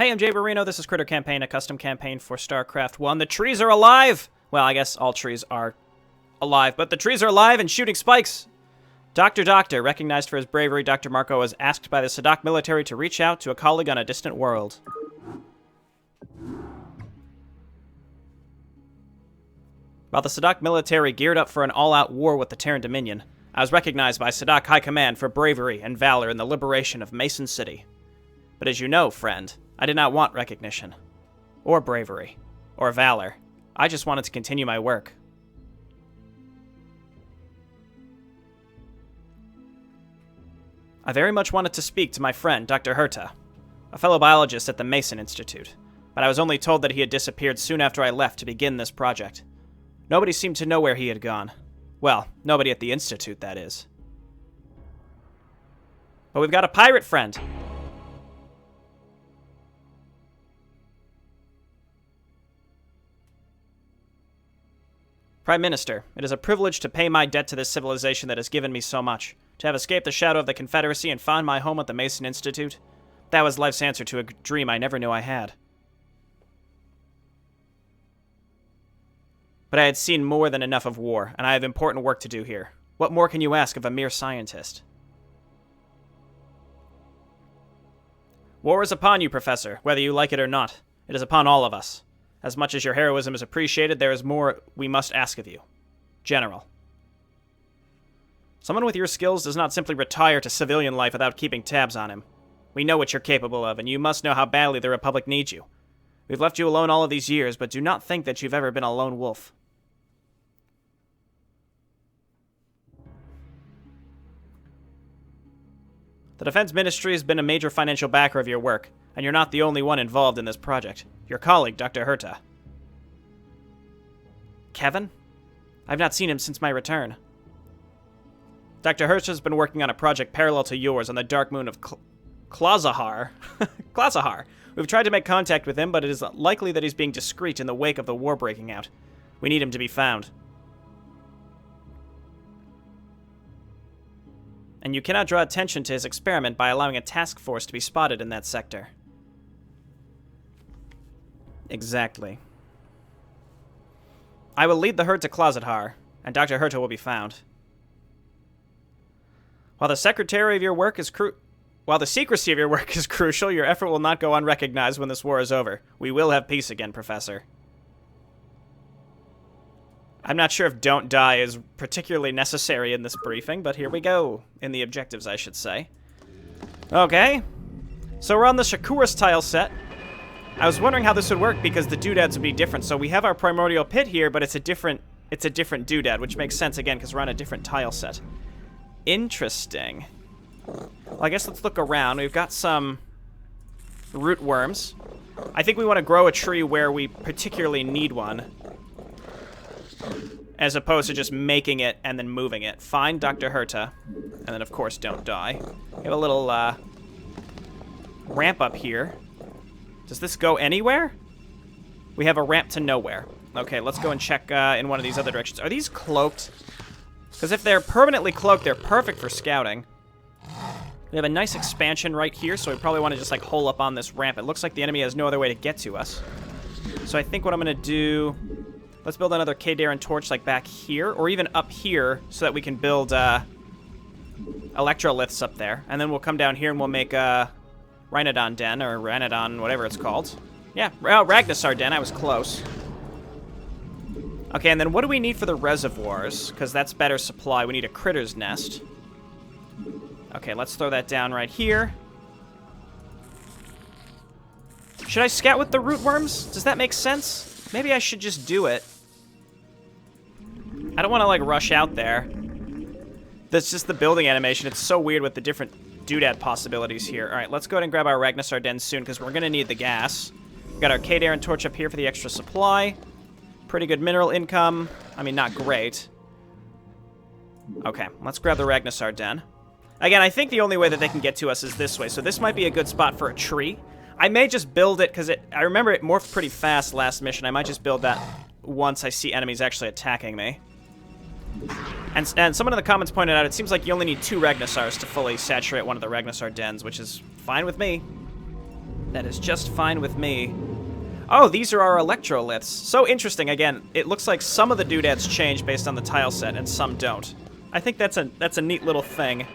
Hey, I'm Jayborino. This is Critter Campaign, a custom campaign for StarCraft 1. The trees are alive! Well, I guess all trees are alive, but the trees are alive and shooting spikes! Doctor, recognized for his bravery, Dr. Marko was asked by the Siddak military to reach out to a colleague on a distant world. While the Siddak military geared up for an all-out war with the Terran Dominion, I was recognized by Siddak High Command for bravery and valor in the liberation of Mason City. But as you know, friend, I did not want recognition, or bravery, or valor. I just wanted to continue my work. I very much wanted to speak to my friend, Dr. Herta, a fellow biologist at the Mason Institute, but I was only told that he had disappeared soon after I left to begin this project. Nobody seemed to know where he had gone. Well, nobody at the Institute, that is. But we've got a pirate friend. Prime Minister, it is a privilege to pay my debt to this civilization that has given me so much. To have escaped the shadow of the Confederacy and found my home at the Mason Institute. That was life's answer to a dream I never knew I had. But I had seen more than enough of war, and I have important work to do here. What more can you ask of a mere scientist? War is upon you, Professor, whether you like it or not. It is upon all of us. As much as your heroism is appreciated, there is more we must ask of you. General. Someone with your skills does not simply retire to civilian life without keeping tabs on him. We know what you're capable of, and you must know how badly the Republic needs you. We've left you alone all of these years, but do not think that you've ever been a lone wolf. The Defense Ministry has been a major financial backer of your work, and you're not the only one involved in this project. Your colleague, Dr. Herta. Kevin? I've not seen him since my return. Dr. Herta has been working on a project parallel to yours on the dark moon of Klazahar. Klazahar. We've tried to make contact with him, but it is likely that he's being discreet in the wake of the war breaking out. We need him to be found. And you cannot draw attention to his experiment by allowing a task force to be spotted in that sector. Exactly. I will lead the herd to Klazahar, and Dr. Herta will be found. While the secrecy of your work is crucial, your effort will not go unrecognized when this war is over. We will have peace again, Professor. I'm not sure if don't die is particularly necessary in this briefing, but here we go. In the objectives, I should say. Okay. So we're on the Shakuras tile set. I was wondering how this would work because the doodads would be different. So we have our primordial pit here, but it's a different doodad, which makes sense again because we're on a different tile set. Interesting. Well, I guess let's look around. We've got some root worms. I think we want to grow a tree where we particularly need one, as opposed to just making it and then moving it. Find Dr. Herta, and then of course don't die. We have a little ramp up here. Does this go anywhere? We have a ramp to nowhere. Okay, let's go and check in one of these other directions. Are these cloaked? Because if they're permanently cloaked, they're perfect for scouting. We have a nice expansion right here, so we probably want to just like hole up on this ramp. It looks like the enemy has no other way to get to us. So I think what I'm going to do... Let's build another Kadaran torch like back here, or even up here, so that we can build electroliths up there. And then we'll come down here and we'll make a Rhinodon Den, or Rhinodon, whatever it's called. Yeah, well, Ragnarsar Den, I was close. Okay, and then what do we need for the reservoirs? Because that's better supply. We need a critter's nest. Okay, let's throw that down right here. Should I scout with the root worms? Does that make sense? Maybe I should just do it. I don't want to, like, rush out there. That's just the building animation. It's so weird with the different doodad possibilities here. All right, let's go ahead and grab our Ragnarsar Den soon, because we're going to need the gas. We've got our Kadaran torch up here for the extra supply. Pretty good mineral income. I mean, not great. Okay, let's grab the Ragnarsar Den. Again, I think the only way that they can get to us is this way, so this might be a good spot for a tree. I may just build it, because I remember it morphed pretty fast last mission. I might just build that once I see enemies actually attacking me. And someone in the comments pointed out, it seems like you only need 2 Ragnarsars to fully saturate one of the Ragnarsar dens, which is fine with me. That is just fine with me. Oh, these are our electroliths. So interesting. Again, it looks like some of the doodads change based on the tile set and some don't. I think that's a neat little thing.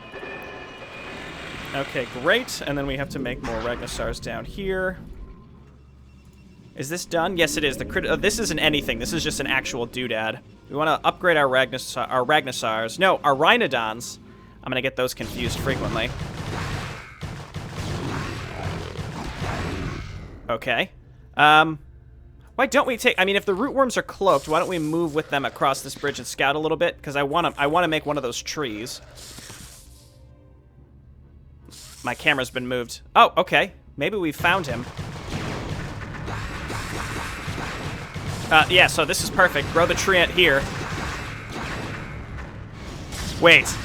Okay, great. And then we have to make more Ragnarsars down here. Is this done? Yes, it is. This isn't anything. This is just an actual doodad. We want to upgrade our Ragnarsars. No, our Rhinodons. I'm going to get those confused frequently. Okay. Why don't we take... I mean, if the rootworms are cloaked, why don't we move with them across this bridge and scout a little bit? Because I want to make one of those trees. My camera's been moved. Oh, okay. Maybe we found him. Yeah, so this is perfect. Grow the tree out here. Wait.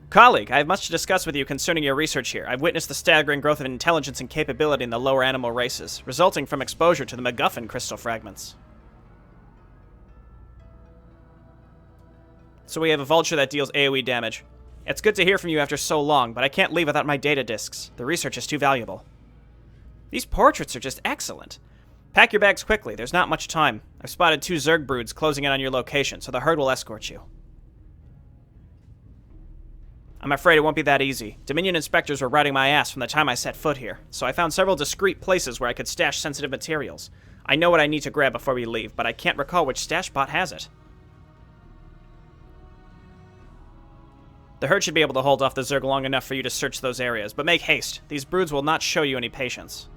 Colleague, I have much to discuss with you concerning your research here. I've witnessed the staggering growth of intelligence and capability in the lower animal races, resulting from exposure to the MacGuffin crystal fragments. So we have a vulture that deals AoE damage. It's good to hear from you after so long, but I can't leave without my data disks. The research is too valuable. These portraits are just excellent. Pack your bags quickly. There's not much time. I've spotted 2 Zerg broods closing in on your location, so the herd will escort you. I'm afraid it won't be that easy. Dominion inspectors were riding my ass from the time I set foot here, so I found several discreet places where I could stash sensitive materials. I know what I need to grab before we leave, but I can't recall which stash bot has it. The herd should be able to hold off the Zerg long enough for you to search those areas, but make haste. These broods will not show you any patience.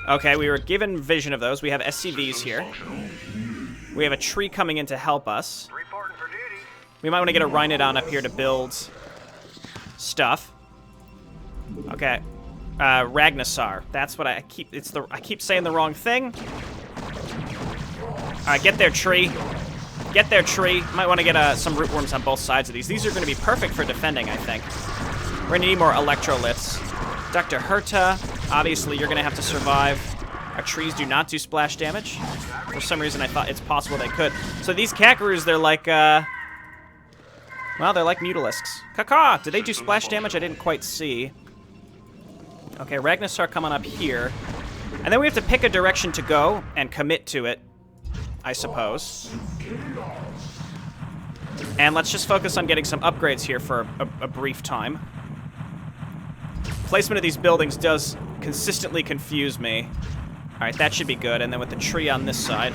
Okay, we were given vision of those. We have SCVs here. We have a tree coming in to help us. We might want to get a Rhinodon up here to build stuff. Okay. Ragnarsar. That's what I keep saying the wrong thing. Alright, get there, tree. Get there, tree. Might want to get some rootworms on both sides of these. These are going to be perfect for defending, I think. We're going to need more electroliths. Dr. Herta, obviously you're going to have to survive. Our trees do not do splash damage. For some reason I thought it's possible they could. So these Kakaroos, they're like, well, they're like Mutalisks. Caca! Did they do splash damage? I didn't quite see. Okay, Ragnarsar coming up here. And then we have to pick a direction to go and commit to it, I suppose. And let's just focus on getting some upgrades here for a brief time. Placement of these buildings does consistently confuse me. Alright, that should be good. And then with the tree on this side.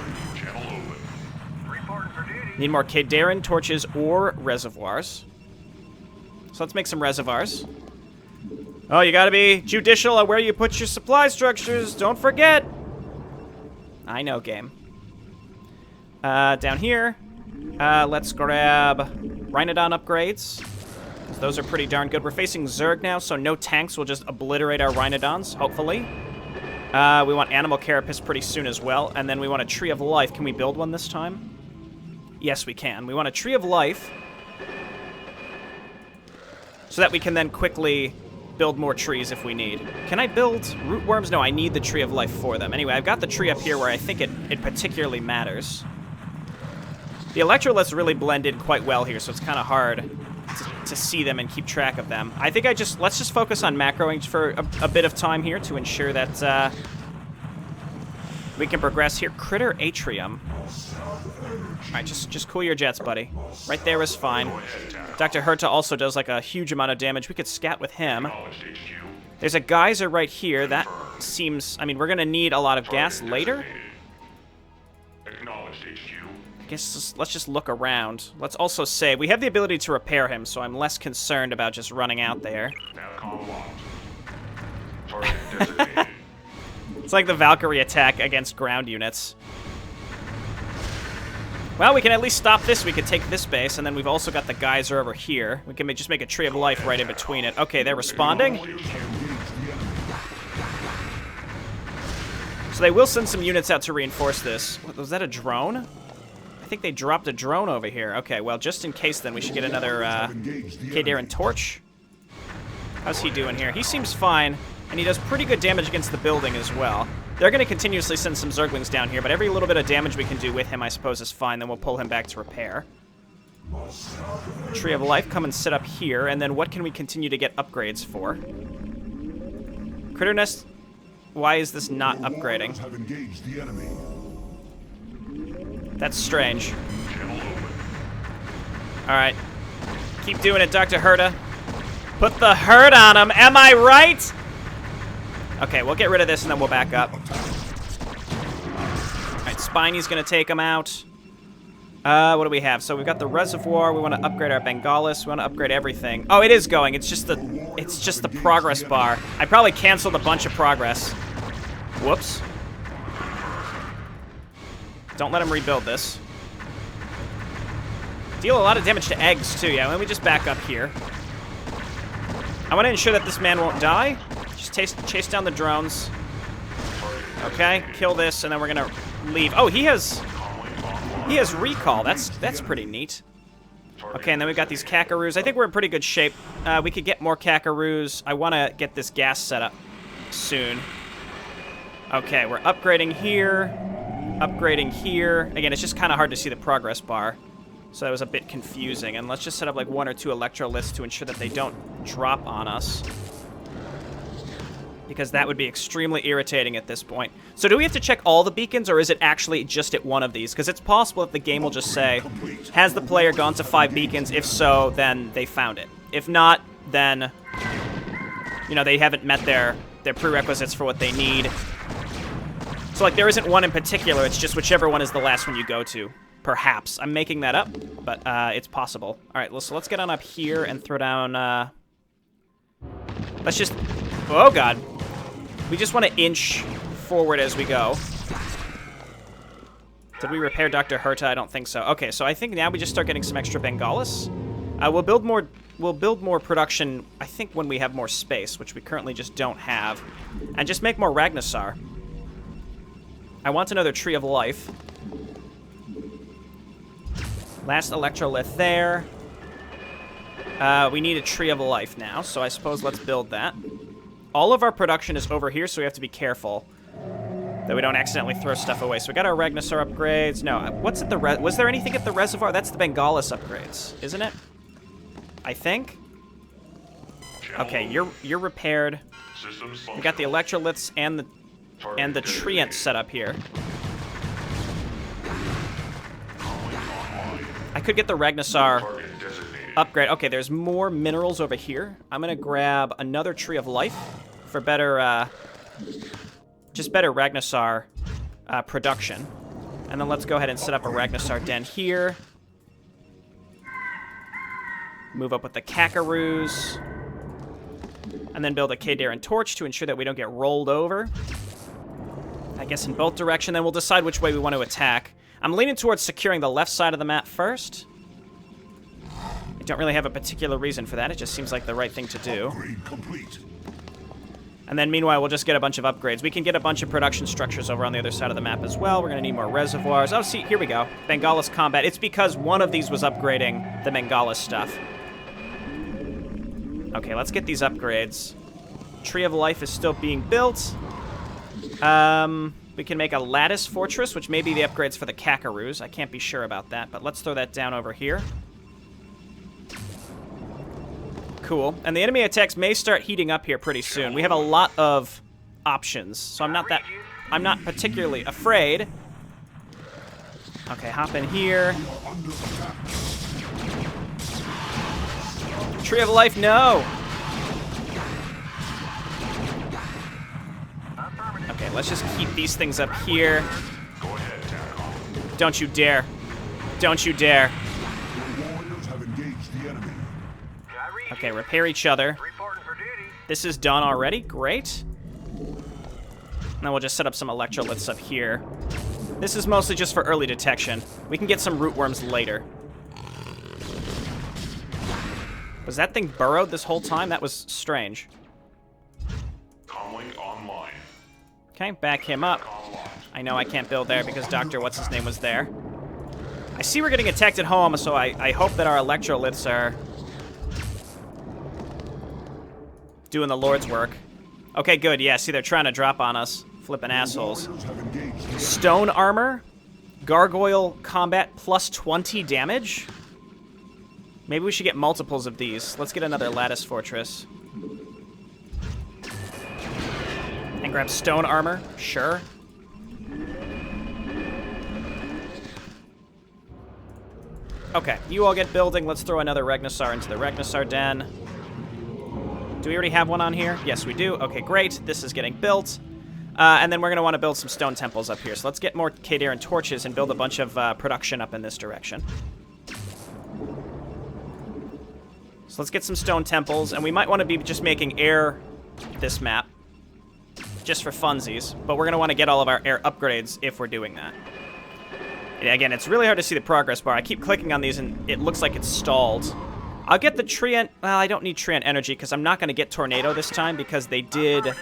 Need more Kadarin torches or reservoirs. So let's make some reservoirs. Oh, you gotta be judicial on where you put your supply structures. Don't forget. I know, game. Down here. Let's grab Rhinodon upgrades. Those are pretty darn good. We're facing Zerg now, so no tanks will just obliterate our Rhinodons, hopefully. We want Animal Carapace pretty soon as well. And then we want a Tree of Life. Can we build one this time? Yes, we can. We want a Tree of Life so that we can then quickly build more trees if we need. Can I build rootworms? No, I need the Tree of Life for them. Anyway, I've got the tree up here where I think it particularly matters. The electroliths really blend in quite well here, so it's kind of hard to see them and keep track of them. I think let's just focus on macroing for a bit of time here to ensure that we can progress here. Critter Atrium. Alright, just cool your jets, buddy. Right there is fine. Dr. Herta also does like a huge amount of damage. We could scat with him. There's a geyser right here. That seems... I mean, we're going to need a lot of gas later. I guess let's just look around. Let's also say we have the ability to repair him, so I'm less concerned about just running out there. It's like the Valkyrie attack against ground units. Well, we can at least stop this. We could take this base, and then we've also got the geyser over here. We can just make a Tree of Life right in between it. Okay, they're responding. So they will send some units out to reinforce this. Was that a drone? I think they dropped a drone over here. Okay, well, just in case then, we should get another Kadarin Torch. How's he doing here? He seems fine, and he does pretty good damage against the building as well. They're going to continuously send some Zerglings down here, but every little bit of damage we can do with him, I suppose, is fine. Then we'll pull him back to repair. Tree of Life, come and sit up here. And then what can we continue to get upgrades for? Critter Nest, why is this not upgrading? That's strange. Alright. Keep doing it, Dr. Herta. Put the hurt on him, am I right? Okay, we'll get rid of this and then we'll back up. Alright, Spiny's gonna take him out. What do we have? So we've got the reservoir. We want to upgrade our Bengalis. We want to upgrade everything. Oh, it is going. It's just the progress bar. I probably canceled a bunch of progress. Whoops. Don't let him rebuild this. Deal a lot of damage to eggs, too. Yeah, let me just back up here. I want to ensure that this man won't die. Just chase down the drones. Okay, kill this, and then we're going to leave. Oh, he has recall. That's pretty neat. Okay, and then we've got these Kakaroos. I think we're in pretty good shape. We could get more Kakaroos. I want to get this gas set up soon. Okay, we're upgrading here. Upgrading here. Again, it's just kind of hard to see the progress bar. So that was a bit confusing. And let's just set up like 1 or 2 electroliths to ensure that they don't drop on us. Because that would be extremely irritating at this point. So do we have to check all the beacons, or is it actually just at one of these? Because it's possible that the game will just say, has the player gone to 5 beacons? If so, then they found it. If not, then, you know, they haven't met their prerequisites for what they need. So, like, there isn't one in particular. It's just whichever one is the last one you go to. Perhaps. I'm making that up, but it's possible. All right, so let's get on up here and throw down... Let's just... Oh, God. We just want to inch forward as we go. Did we repair Dr. Herta? I don't think so. Okay, so I think now we just start getting some extra Bengalis. We'll build more production, I think, when we have more space, which we currently just don't have. And just make more Ragnarsar. I want another Tree of Life. Last Electrolith there. We need a Tree of Life now, so I suppose let's build that. All of our production is over here, so we have to be careful that we don't accidentally throw stuff away. So we got our Ragnarsar upgrades. No, what's at the was there anything at the reservoir? That's the Bengalis upgrades, isn't it? I think. Okay, you're repaired. We got the electroliths and the treant set up here. I could get the Ragnarsar upgrade. Okay, there's more minerals over here. I'm gonna grab another Tree of Life for better, just better Ragnarsar production. And then let's go ahead and set up a Ragnarsar den here. Move up with the Kakaroos. And then build a Kadarin torch to ensure that we don't get rolled over. I guess in both directions, then we'll decide which way we want to attack. I'm leaning towards securing the left side of the map first. I don't really have a particular reason for that. It just seems like the right thing to do. And then meanwhile, we'll just get a bunch of upgrades. We can get a bunch of production structures over on the other side of the map as well. We're going to need more reservoirs. Oh, see, here we go. Bengalis combat. It's because one of these was upgrading the Bengalis stuff. Okay, let's get these upgrades. Tree of Life is still being built. We can make a lattice fortress, which may be the upgrades for the Kakaroos. I can't be sure about that, but let's throw that down over here. Cool. And the enemy attacks may start heating up here pretty soon. We have a lot of options, so I'm not particularly afraid. Okay, hop in here. Tree of Life, no! Okay, let's just keep these things up here. Don't you dare. Don't you dare. Okay, repair each other. This is done already. Great. And then we'll just set up some electroliths up here. This is mostly just for early detection. We can get some root worms later. Was that thing burrowed this whole time? That was strange. Okay, back him up. I know I can't build there because Dr. What's-His-Name was there. I see we're getting attacked at home, so I hope that our electroliths are doing the Lord's work. Okay, good. Yeah, see, they're trying to drop on us. Flippin' assholes. Stone armor. Gargoyle combat plus 20 damage. Maybe we should get multiples of these. Let's get another lattice fortress. And grab stone armor. Sure. Okay, you all get building. Let's throw another Regnasar into the Regnasar den. Do we already have one on here? Yes, we do. Okay, great. This is getting built. And then we're going to want to build some stone temples up here. So let's get more Kadaran torches and build a bunch of production up in this direction. So let's get some stone temples. And we might want to be just making air this map. Just for funsies. But we're going to want to get all of our air upgrades if we're doing that. Again, it's really hard to see the progress bar. I keep clicking on these, and it looks like it's stalled. I'll get the Treant... Well, I don't need Treant energy, because I'm not going to get Tornado this time, because they did...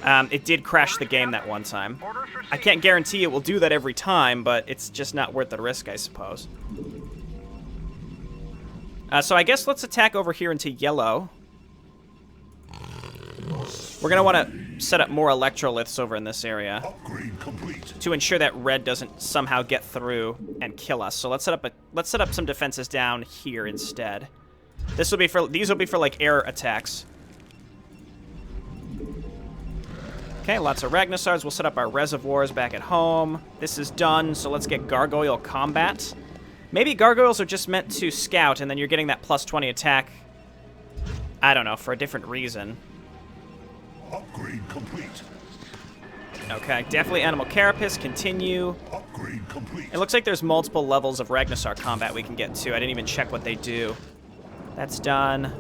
it did crash the game that one time. I can't guarantee it will do that every time, but it's just not worth the risk, I suppose. So I guess let's attack over here into yellow. We're going to want to set up more electroliths over in this area to ensure that red doesn't somehow get through and kill us. So let's set up some defenses down here instead. These will be for like air attacks. Okay, lots of Ragnasars. We'll set up our reservoirs back at home. This is done, so let's get gargoyle combat. Maybe gargoyles are just meant to scout, and then you're getting that plus 20 attack. I don't know, for a different reason. Upgrade complete. Okay, definitely Animal Carapace. Continue. Upgrade complete. It looks like there's multiple levels of Ragnasar combat we can get to. I didn't even check what they do. That's done.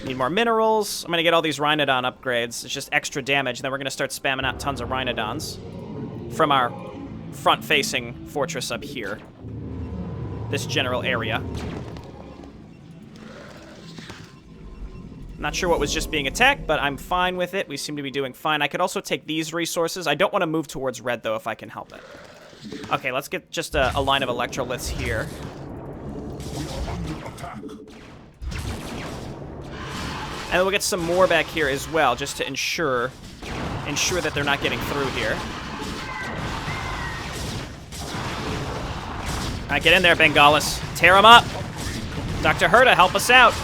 Need more minerals. I'm going to get all these Rhinodon upgrades. It's just extra damage. Then we're going to start spamming out tons of Rhinodons from our front-facing fortress up here. This general area. Not sure what was just being attacked, but I'm fine with it. We seem to be doing fine. I could also take these resources. I don't want to move towards red, though, if I can help it. Okay, let's get just a line of electroliths here. And then we'll get some more back here as well, just to ensure that they're not getting through here. All right, get in there, Bengalis. Tear them up. Dr. Herta, help us out.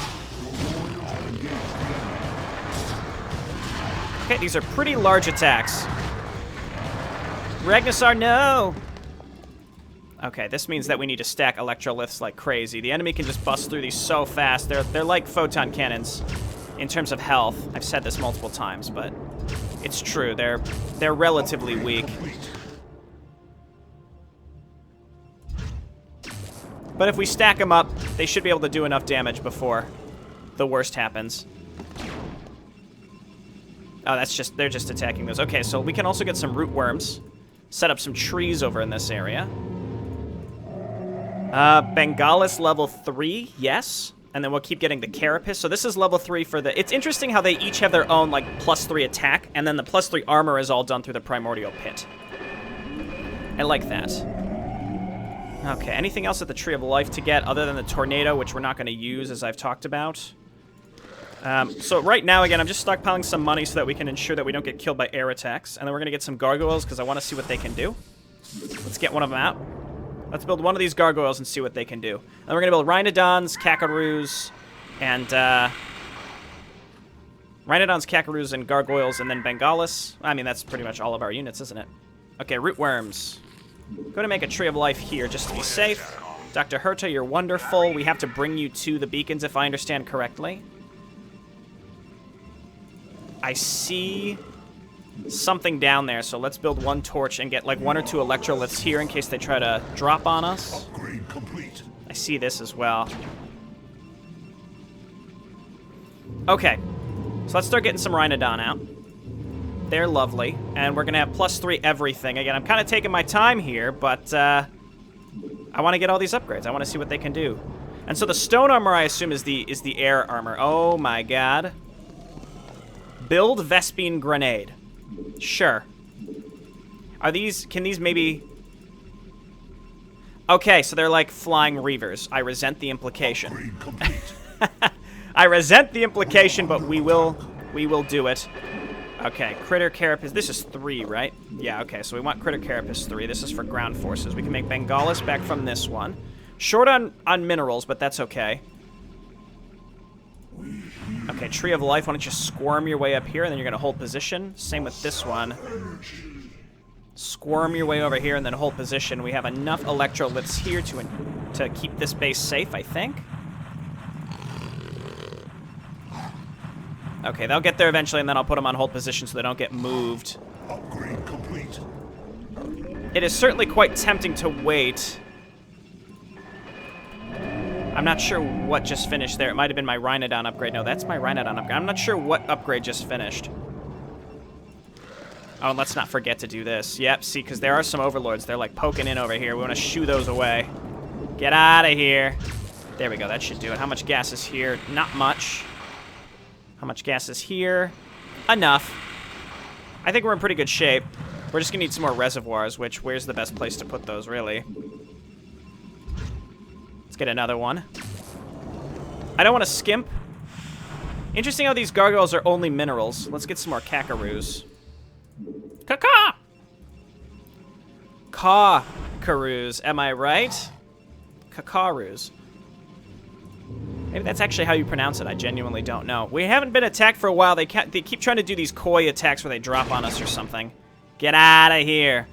Okay, these are pretty large attacks. Ragnasar, no! Okay, this means that we need to stack electroliths like crazy. The enemy can just bust through these so fast. They're like photon cannons in terms of health. I've said this multiple times, but it's true. They're relatively weak. But if we stack them up, they should be able to do enough damage before the worst happens. Oh, they're just attacking those. Okay, so we can also get some root worms. Set up some trees over in this area. Bengalis level 3, yes. And then we'll keep getting the Carapace. So this is level 3 for the... It's interesting how they each have their own, like, +3 attack, and then the +3 armor is all done through the Primordial Pit. I like that. Okay, anything else at the Tree of Life to get other than the Tornado, which we're not going to use, as I've talked about? So right now, again, I'm just stockpiling some money so that we can ensure that we don't get killed by air attacks. And then we're going to get some gargoyles because I want to see what they can do. Let's get one of them out. Let's build one of these gargoyles and see what they can do. Then we're going to build Rhinodons, Kakaroos, and... Rhinodons, Kakaroos, and gargoyles, and then Bengalis. I mean, that's pretty much all of our units, isn't it? Okay, root worms. Going to make a Tree of Life here just to be safe. Dr. Herta, you're wonderful. We have to bring you to the beacons, if I understand correctly. I see something down there, so let's build one torch and get like 1 or 2 electroliths here in case they try to drop on us. Upgrade complete. I see this as well. Okay, so let's start getting some Rhinodon out. They're lovely, and we're gonna have +3 everything. Again, I'm kind of taking my time here, but I want to get all these upgrades. I want to see what they can do. And so the stone armor, I assume, is the air armor. Oh my god. Build Vespine Grenade. Sure. Can these maybe... Okay, so they're like flying reavers. I resent the implication. I resent the implication, but we will do it. Okay, Critter Carapace. This is 3, right? Yeah, okay, so we want Critter Carapace 3. This is for ground forces. We can make Bengalis back from this one. Short on minerals, but that's okay. Okay, Tree of Life, why don't you squirm your way up here, and then you're going to hold position. Same with this one. Squirm your way over here, and then hold position. We have enough electroliths here to keep this base safe, I think. Okay, they'll get there eventually, and then I'll put them on hold position so they don't get moved. Upgrade complete. It is certainly quite tempting to wait. I'm not sure what just finished there. It might have been my Rhinodon upgrade. No, that's my Rhinodon upgrade. I'm not sure what upgrade just finished. Oh, and let's not forget to do this. Yep, see, because there are some overlords. They're, like, poking in over here. We want to shoo those away. Get out of here. There we go. That should do it. How much gas is here? Not much. How much gas is here? Enough. I think we're in pretty good shape. We're just going to need some more reservoirs, which, where's the best place to put those, really? Let's get another one. I don't want to skimp. Interesting how these gargoyles are only minerals. Let's get some more kakaroos. Caca! Kakaroos, am I right? Kakaroos. Maybe that's actually how you pronounce it. I genuinely don't know. We haven't been attacked for a while. They keep trying to do these koi attacks where they drop on us or something. Get out of here.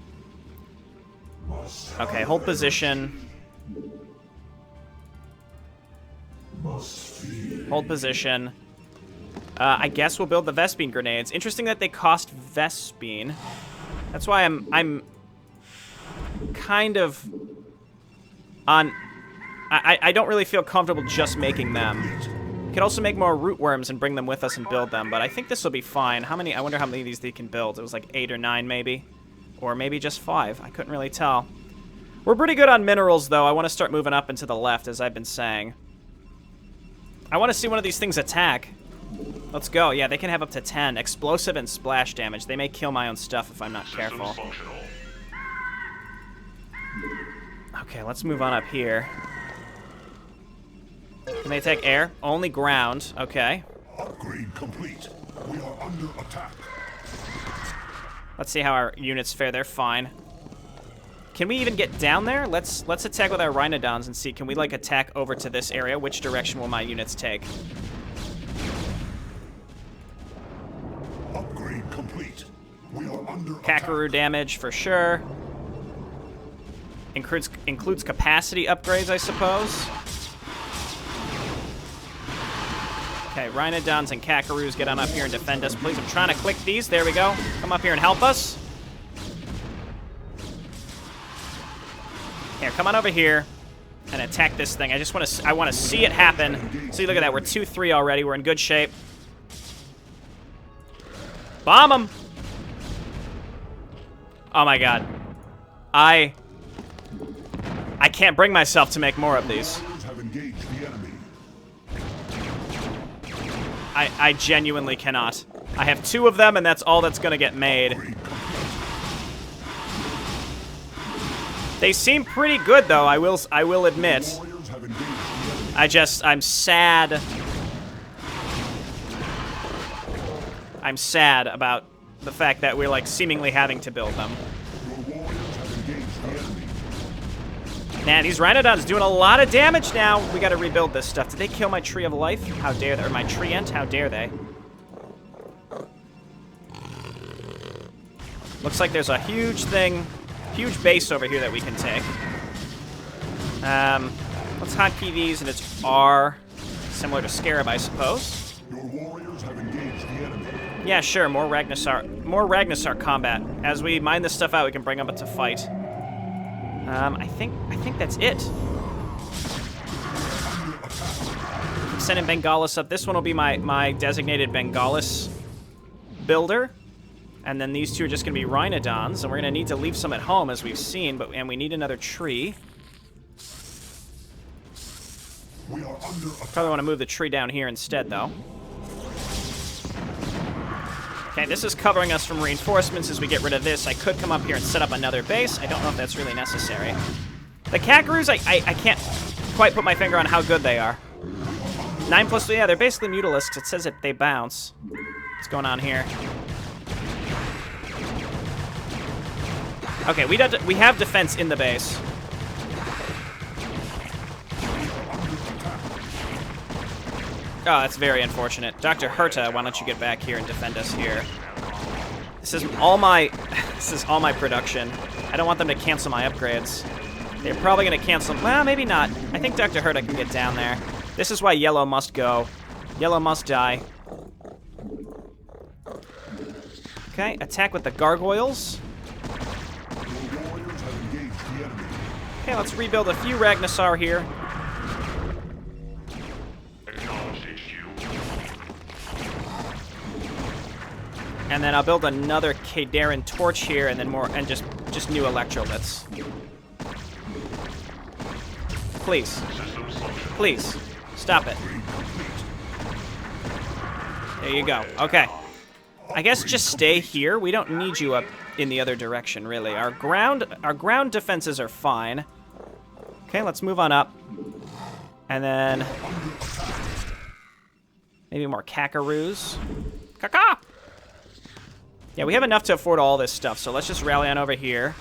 Okay, hold position. Hold position. I guess we'll build the Vespene grenades. Interesting that they cost Vespene. That's why I'm kind of on... I don't really feel comfortable just making them. We could also make more root worms and bring them with us and build them, but I think this will be fine. How many? I wonder how many of these they can build. It was like 8 or 9 maybe. Or maybe just 5. I couldn't really tell. We're pretty good on minerals, though. I want to start moving up and to the left, as I've been saying. I want to see one of these things attack. Let's go. Yeah, they can have up to 10. Explosive and splash damage. They may kill my own stuff if I'm not careful. Okay, let's move on up here. Can they take air? Only ground. Okay. Upgrade complete. We are under attack. Let's see how our units fare. They're fine. Can we even get down there? Let's attack with our Rhinodons and see. Can we, like, attack over to this area? Which direction will my units take? Upgrade complete. We are under Kakaroo attack. damage for sure. Includes capacity upgrades, I suppose. Okay, Rhinodons and Kakaroos, get on up here and defend us, please. I'm trying to click these. There we go. Come up here and help us. Here, come on over here and attack this thing. I want to see it happen. See, look at that. We're 2-3 already. We're in good shape. Bomb them. Oh my god. I can't bring myself to make more of these. Have engaged the enemy. I genuinely cannot. I have 2 of them, and that's all that's going to get made. They seem pretty good, though, I will admit. I'm sad. I'm sad about the fact that we're, like, seemingly having to build them. Man, these Rhinodons doing a lot of damage now. We gotta rebuild this stuff. Did they kill my Tree of Life? How dare they? Or my Treant? How dare they? Looks like there's a huge thing, huge base over here that we can take. Let's hotkey these, and it's R. Similar to Scarab, I suppose. Your warriors have engaged the enemy. Yeah, sure, more Ragnarsar combat. As we mine this stuff out, we can bring them up to fight. I think that's it. Keep sending Bengalis up. This one will be my designated Bengalis builder. And then these 2 are just going to be Rhinodons. And we're going to need to leave some at home, as we've seen. And we need another tree. We are under attack. Probably want to move the tree down here instead, though. Okay, this is covering us from reinforcements as we get rid of this. I could come up here and set up another base. I don't know if that's really necessary. The Kakaroos, I can't quite put my finger on how good they are. 9+, yeah, they're basically Mutalisks. It says that they bounce. What's going on here? Okay, we have defense in the base. that's very unfortunate. Dr. Herta, why don't you get back here and defend us here? This is all my production. I don't want them to cancel my upgrades. They're probably going to cancel... Well, maybe not. I think Dr. Herta can get down there. This is why yellow must go. Yellow must die. Okay, attack with the gargoyles. Okay, let's rebuild a few Ragnarsar here. And then I'll build another Kadarin torch here, and then more, and just new electroliths. Please. Please. Stop it. There you go. Okay. I guess just stay here. We don't need you up in the other direction, really. Our ground defenses are fine. Okay, let's move on up. And then maybe more Kakaroos. Kaka! Yeah, we have enough to afford all this stuff, so let's just rally on over here.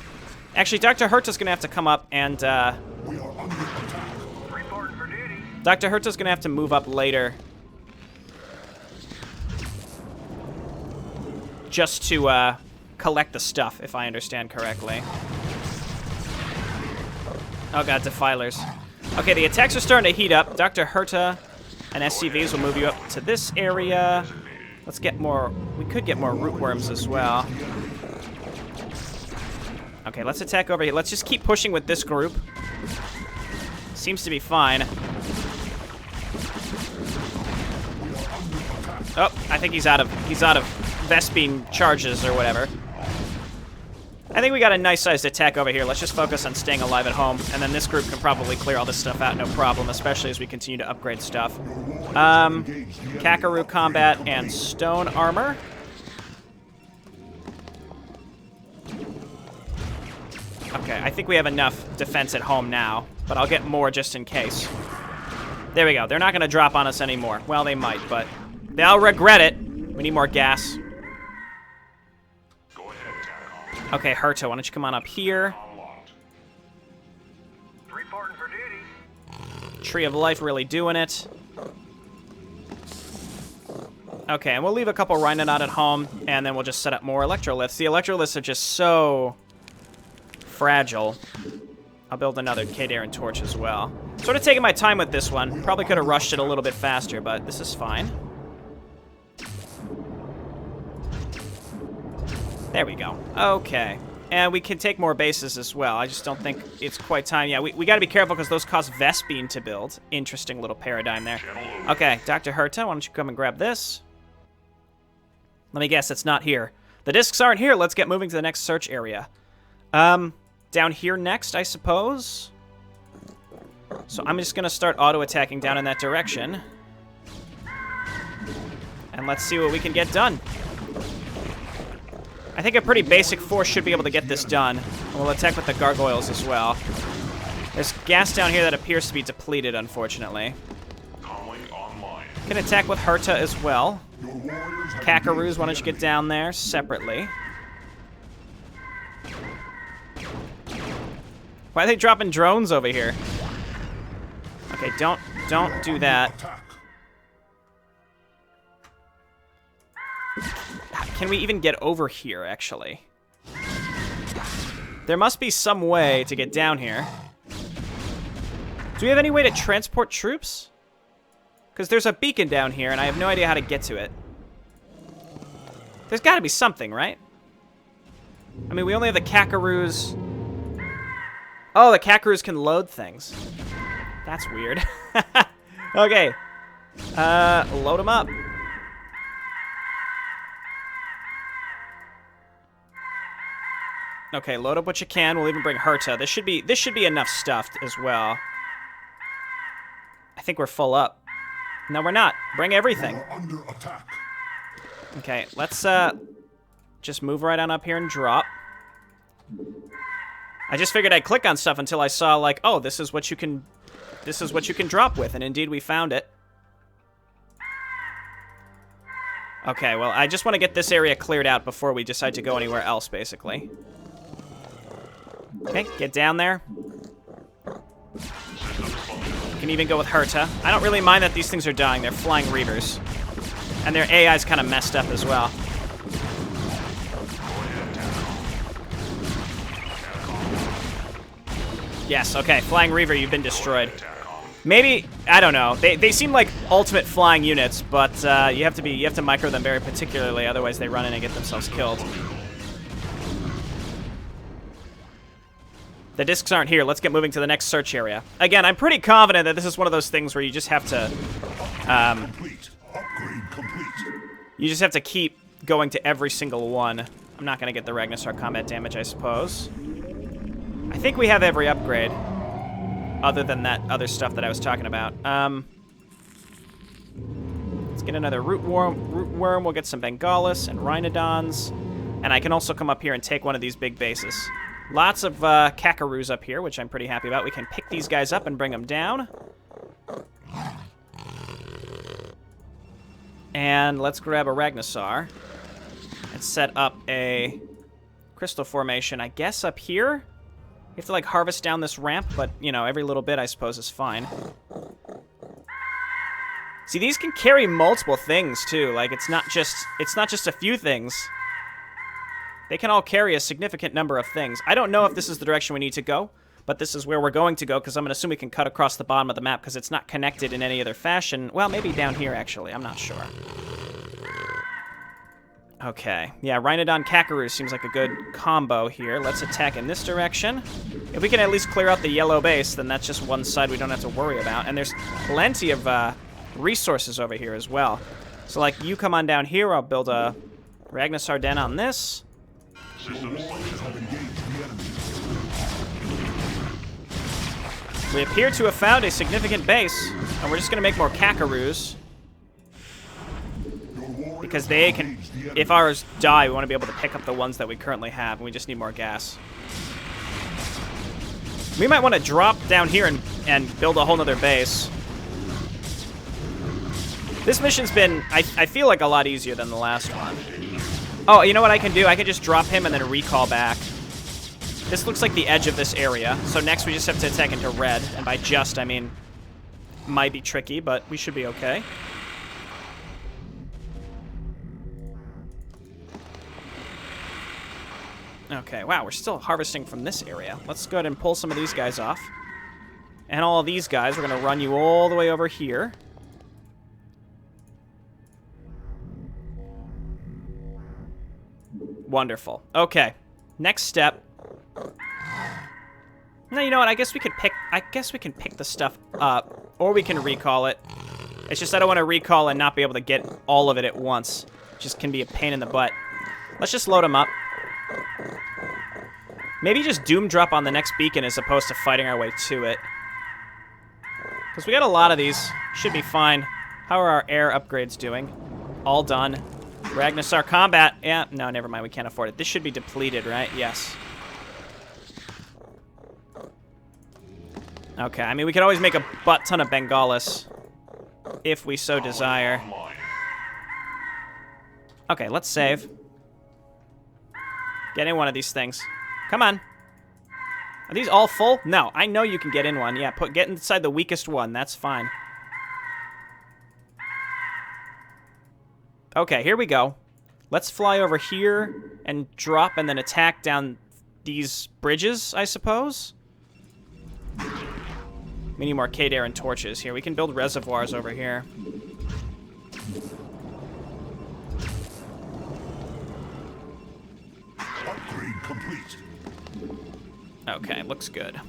Actually, Dr. Herta's gonna have to come up and Dr. Herta's gonna have to move up later. Just to collect the stuff, if I understand correctly. Oh god, defilers. Okay, the attacks are starting to heat up. Dr. Herta and SCVs will move you up to this area. Let's get more... We could get more root worms as well. Okay, let's attack over here. Let's just keep pushing with this group. Seems to be fine. Oh, I think he's out of Vespine charges or whatever. I think we got a nice-sized attack over here. Let's just focus on staying alive at home, and then this group can probably clear all this stuff out, no problem, especially as we continue to upgrade stuff. Kakaroo combat and stone armor. Okay, I think we have enough defense at home now, but I'll get more just in case. There we go. They're not going to drop on us anymore. Well, they might, but they'll regret it. We need more gas. Okay, Herta, why don't you come on up here? Reporting for duty. Tree of Life really doing it. Okay, and we'll leave a couple Rhinonaut at home, and then we'll just set up more electroliths. The electroliths are just so fragile. I'll build another Kadarin torch as well. Sort of taking my time with this one. Probably could have rushed it a little bit faster, but this is fine. There we go. Okay. And we can take more bases as well. I just don't think it's quite time. Yeah, we got to be careful because those cost Vespine to build. Interesting little paradigm there. Okay, Dr. Herta, why don't you come and grab this? Let me guess, it's not here. The discs aren't here. Let's get moving to the next search area. Down here next, I suppose. So I'm just going to start auto-attacking down in that direction. And let's see what we can get done. I think a pretty basic force should be able to get this done. And we'll attack with the gargoyles as well. There's gas down here that appears to be depleted, unfortunately. Can attack with Herta as well. Kakaroos, why don't you get down there separately? Why are they dropping drones over here? Okay, don't do that. Can we even get over here, actually? There must be some way to get down here. Do we have any way to transport troops? Because there's a beacon down here, and I have no idea how to get to it. There's got to be something, right? I mean, we only have the Kakaroos. Oh, the Kakaroos can load things. That's weird. Okay. Load them up. Okay, load up what you can. We'll even bring Herta. This should be enough stuffed as well. I think we're full up. No, we're not. Bring everything. We are under attack. Okay, let's just move right on up here and drop. I just figured I'd click on stuff until I saw, like, oh, this is what you can drop with, and indeed we found it. Okay, well, I just want to get this area cleared out before we decide to go anywhere else, basically. Okay, get down there. Can even go with Herta. I don't really mind that these things are dying. They're flying Reavers. And their AI's kind of messed up as well. Yes, okay. Flying Reaver, you've been destroyed. Maybe, I don't know. They seem like ultimate flying units, but you have to micro them very particularly, otherwise they run in and get themselves killed. The discs aren't here. Let's get moving to the next search area. Again, I'm pretty confident that this is one of those things where you just have to Complete. Upgrade complete. you just have to keep going to every single one. I'm not going to get the Ragnarsar combat damage, I suppose. I think we have every upgrade, other than that other stuff that I was talking about. Let's get another root worm. We'll get some Bengalis and Rhinodons. And I can also come up here and take one of these big bases. Lots of Kakaroos up here, which I'm pretty happy about. We can pick these guys up and bring them down. And let's grab a Ragnarsar and set up a crystal formation, I guess, up here. You have to, like, harvest down this ramp, but, you know, every little bit, I suppose, is fine. See, these can carry multiple things, too. Like, it's not just a few things. They can all carry a significant number of things. I don't know if this is the direction we need to go, but this is where we're going to go, because I'm going to assume we can cut across the bottom of the map, because it's not connected in any other fashion. Well, maybe down here, actually. I'm not sure. Okay. Yeah, Rhinodon Kakaroo seems like a good combo here. Let's attack in this direction. If we can at least clear out the yellow base, then that's just one side we don't have to worry about. And there's plenty of resources over here as well. So, like, you come on down here, I'll build a Ragnarsar Den on this. We appear to have found a significant base, and we're just going to make more Kakaroos. Because they can, if ours die, we want to be able to pick up the ones that we currently have, and we just need more gas. We might want to drop down here and build a whole nother base. This mission's been, I feel like, a lot easier than the last one. Oh, you know what I can do? I can just drop him and then recall back. This looks like the edge of this area, so next we just have to attack into red, and by just, I mean, might be tricky, but we should be okay. Okay, wow, we're still harvesting from this area. Let's go ahead and pull some of these guys off. And all of these guys, we're going to run you all the way over here. Wonderful. Okay, next step. No, you know what? I guess we can pick the stuff up, or we can recall it. It's just I don't want to recall and not be able to get all of it at once. It just can be a pain in the butt. Let's just load them up. Maybe just doom drop on the next beacon as opposed to fighting our way to it. Because we got a lot of these. Should be fine. How are our air upgrades doing? All done. Ragnarsar combat. Yeah, no, never mind. We can't afford it. This should be depleted, right? Yes. Okay, I mean, we could always make a butt ton of Bengalis if we so desire. Okay, let's save. Get in one of these things. Come on. Are these all full? No, I know you can get in one. Yeah, get inside the weakest one. That's fine. Okay, here we go. Let's fly over here and drop and then attack down these bridges, I suppose. We need more K-Dare and torches here. We can build reservoirs over here. Upgrade complete. Okay, looks good.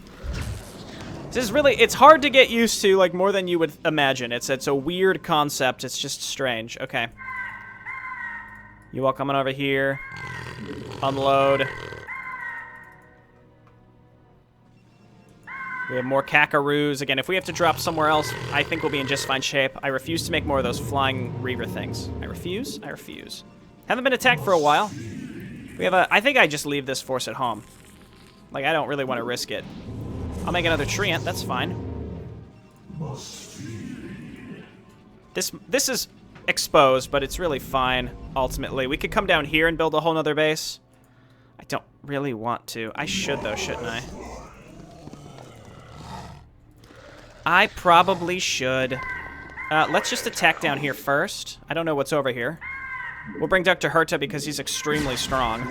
This is really, it's hard to get used to, like, more than you would imagine. It's a weird concept. It's just strange. Okay. You all coming over here. Unload. We have more Kakaroos. Again, if we have to drop somewhere else, I think we'll be in just fine shape. I refuse to make more of those flying Reaver things. I refuse. I refuse. Haven't been attacked for a while. We have I think I just leave this force at home. Like, I don't really want to risk it. I'll make another treant. That's fine. This is exposed, but it's really fine, ultimately. We could come down here and build a whole nother base. I don't really want to. I should, though, shouldn't I? I probably should. Let's just attack down here first. I don't know what's over here. We'll bring Dr. Herta because he's extremely strong.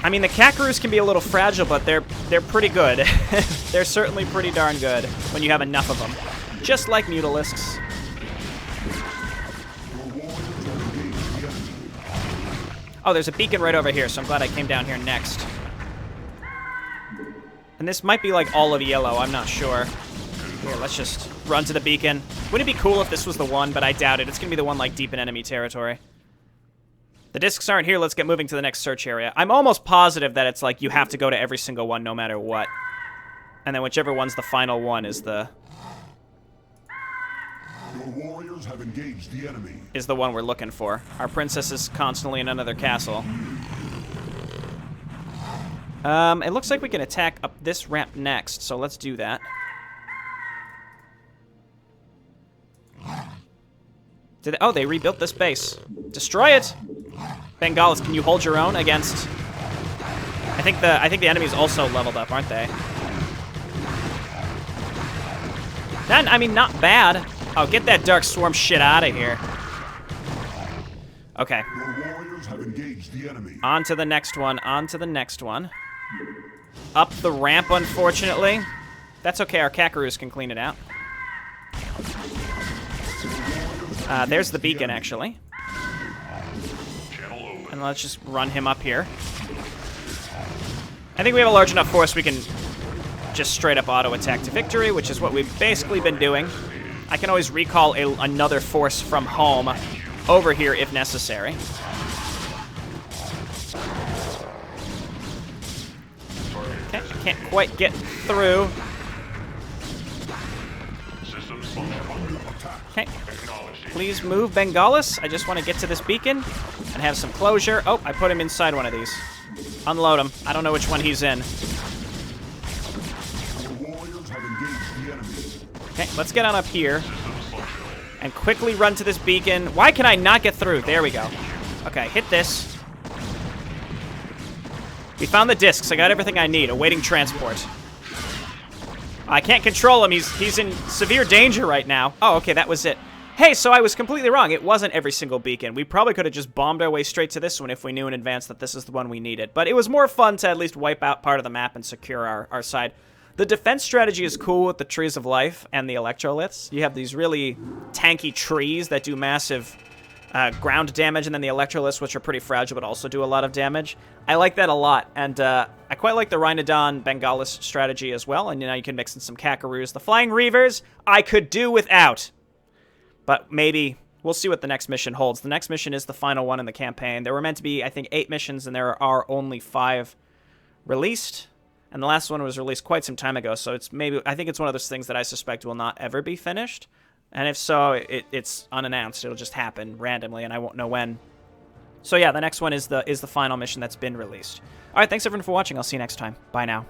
I mean, the Kakaroos can be a little fragile, but they're pretty good. They're certainly pretty darn good when you have enough of them. Just like Mutalisks. Oh, there's a beacon right over here, so I'm glad I came down here next. And this might be like all of yellow, I'm not sure. Here, let's just run to the beacon. Wouldn't it be cool if this was the one, but I doubt it. It's going to be the one like deep in enemy territory. The discs aren't here, let's get moving to the next search area. I'm almost positive that it's like you have to go to every single one no matter what. And then whichever one's the final one is the... Your warriors have engaged the enemy. Is the one we're looking for. Our princess is constantly in another castle. It looks like we can attack up this ramp next, so let's do that. Oh, they rebuilt this base. Destroy it! Bengalis, can you hold your own against... I think the enemy's also leveled up, aren't they? Then, I mean, not bad. Oh, get that Dark Swarm shit out of here. Okay. Your warriors have engaged the enemy. On to the next one, on to the next one. Up the ramp, unfortunately. That's okay, our Kakaroos can clean it out. There's the beacon, actually. And let's just run him up here. I think we have a large enough force we can just straight up auto-attack to victory, which is what we've basically been doing. I can always recall another force from home over here if necessary. Okay, can't quite get through. Okay, please move, Bengalis. I just want to get to this beacon and have some closure. Oh, I put him inside one of these. Unload him. I don't know which one he's in. Okay, let's get on up here and quickly run to this beacon. Why can I not get through? There we go. Okay, hit this. We found the discs. I got everything I need. Awaiting transport. I can't control him. He's in severe danger right now. Oh, okay, that was it. Hey, so I was completely wrong. It wasn't every single beacon. We probably could have just bombed our way straight to this one if we knew in advance that this is the one we needed. But it was more fun to at least wipe out part of the map and secure our side. The defense strategy is cool with the Trees of Life and the Electroliths. You have these really tanky trees that do massive ground damage, and then the Electroliths, which are pretty fragile but also do a lot of damage. I like that a lot, and I quite like the Rhinodon Bengalis strategy as well, and you know, you can mix in some Kakaroos. The Flying Reavers, I could do without. But maybe we'll see what the next mission holds. The next mission is the final one in the campaign. There were meant to be, I think, 8 missions, and there are only 5 released. And the last one was released quite some time ago, so it's maybe, I think it's one of those things that I suspect will not ever be finished. And if so, it's unannounced. It'll just happen randomly, and I won't know when. So yeah, the next one is the final mission that's been released. All right, thanks everyone for watching. I'll see you next time. Bye now.